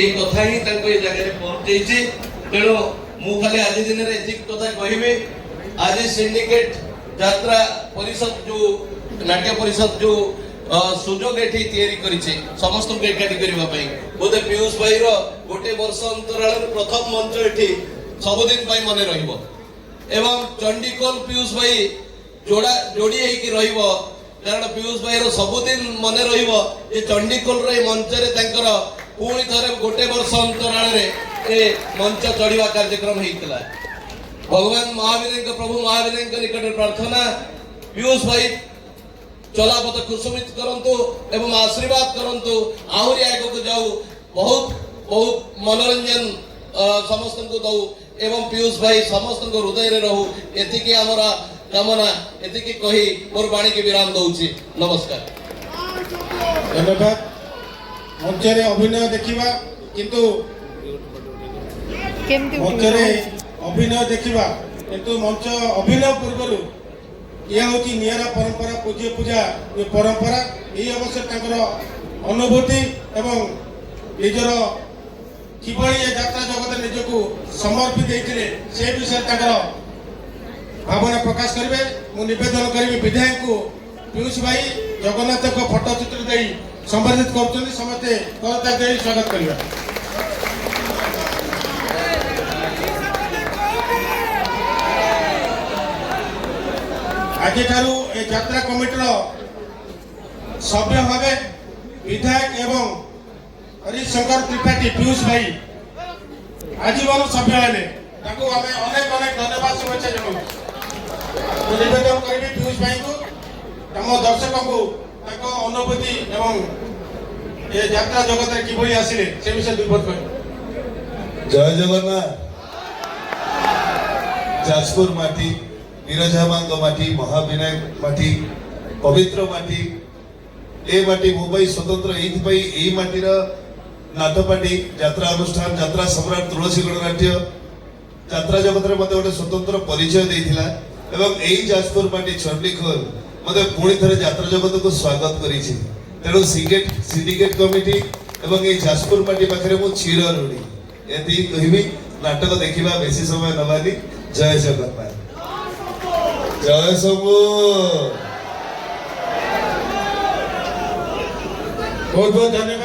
এই কথা হি তাঙ্কো এই জায়গায় পৌঁছাইছি। তেণু মু খালি আজ দিনের এতিক কথা কহিবি, আজ সিন্ডিকেট যাত্রা পরিষদ जो नाट्य परिषद जो सुजोग एठी तैयारी करिছে समस्त एकाठी करबा पई बोधे पीयूष भाई रो गोटे वर्ष अंतराल प्रथम मंच एठी सबुदिन पई मने रहिबो एवं चंडीकोल पीयूष भाई जोड़ी हेकी रहिबो कारण पीयूष भाई रो सबुदिन मने रहिबो जे चंडीकोल रे मंच रे तांकर पुणी थरे गोटे वर्ष अंतराल रे ए मंच चढ़िबा कार्यक्रम हेइतला। भगवान महावीर प्रभु महावीर निकट प्रार्थना पीयूष भाई चलापथ कुसुमित करंतु एवं आशीर्वाद करंतु आहुरी आगे को जाऊ बहुत बहुत मनोरंजन समस्त को दऊ एवं पीयूष भाई समस्त को हृदय रे रहू एतिकी हमरा कामना एतिकी कही मोर वाणी के विराम दउची। नमस्कार। धन्यवाद। मंच रे अभिनय देखिबा किंतु मंच रे अभिनय देखिबा किंतु मंच अभिनय पूर्वरु यह हूँ निरा परंपरा पूज्य पूजा परंपरा यही अवसर तक अनुभूति एवं निजर किभली यात्रा जगत निजक समर्पित होते से विषय भावना प्रकाश करेंगे। मुझे निवेदन करी विधायक को पीयूष भाई जगन्नाथ को फोटो चित्र दे संबर्धित कर समस्ते करता दे स्वागत करवा। आज यात्रा कमिटर सभ्य भाव विधायक एवं हरिशंकर त्रिपाठी पीयूष भाई आजीवन सभ्य हेले आम अनेक अनेक धन्यवाद शुभेच्छा जनाऊँ। निवेदन करी पीयूष भाई को आम दर्शक को अनुभूति एवं ये यात्रा जगत में किभली आसिले से विषय दुर्बोध कर। जय जगन्नाथ। जाजपुर माटी विरजा मांग माटी महाविनायक माटी पवित्र माटी ए माटी मुंबई स्वतंत्र एई माटीर नाटपाटी यात्रा अनुष्ठान यात्रा सम्राट तुलसी गणनाट्य यात्रा जगत में मत गोटे स्वतंत्र परिचय देथिला एवं एई जाजपुर माटी चंडीखोल मते पुणी थरे यात्रा जगत को स्वागत करिछि। तेणु सिंडिकेट कमिटी एवं एई जाजपुर माटी पाखरे मु चिर ऋणी एति कहिबी नाटक देखिबा बेसी समय नबानी। जय जगन्नाथ। जय शंभू। बहुत बहुत धन्यवाद।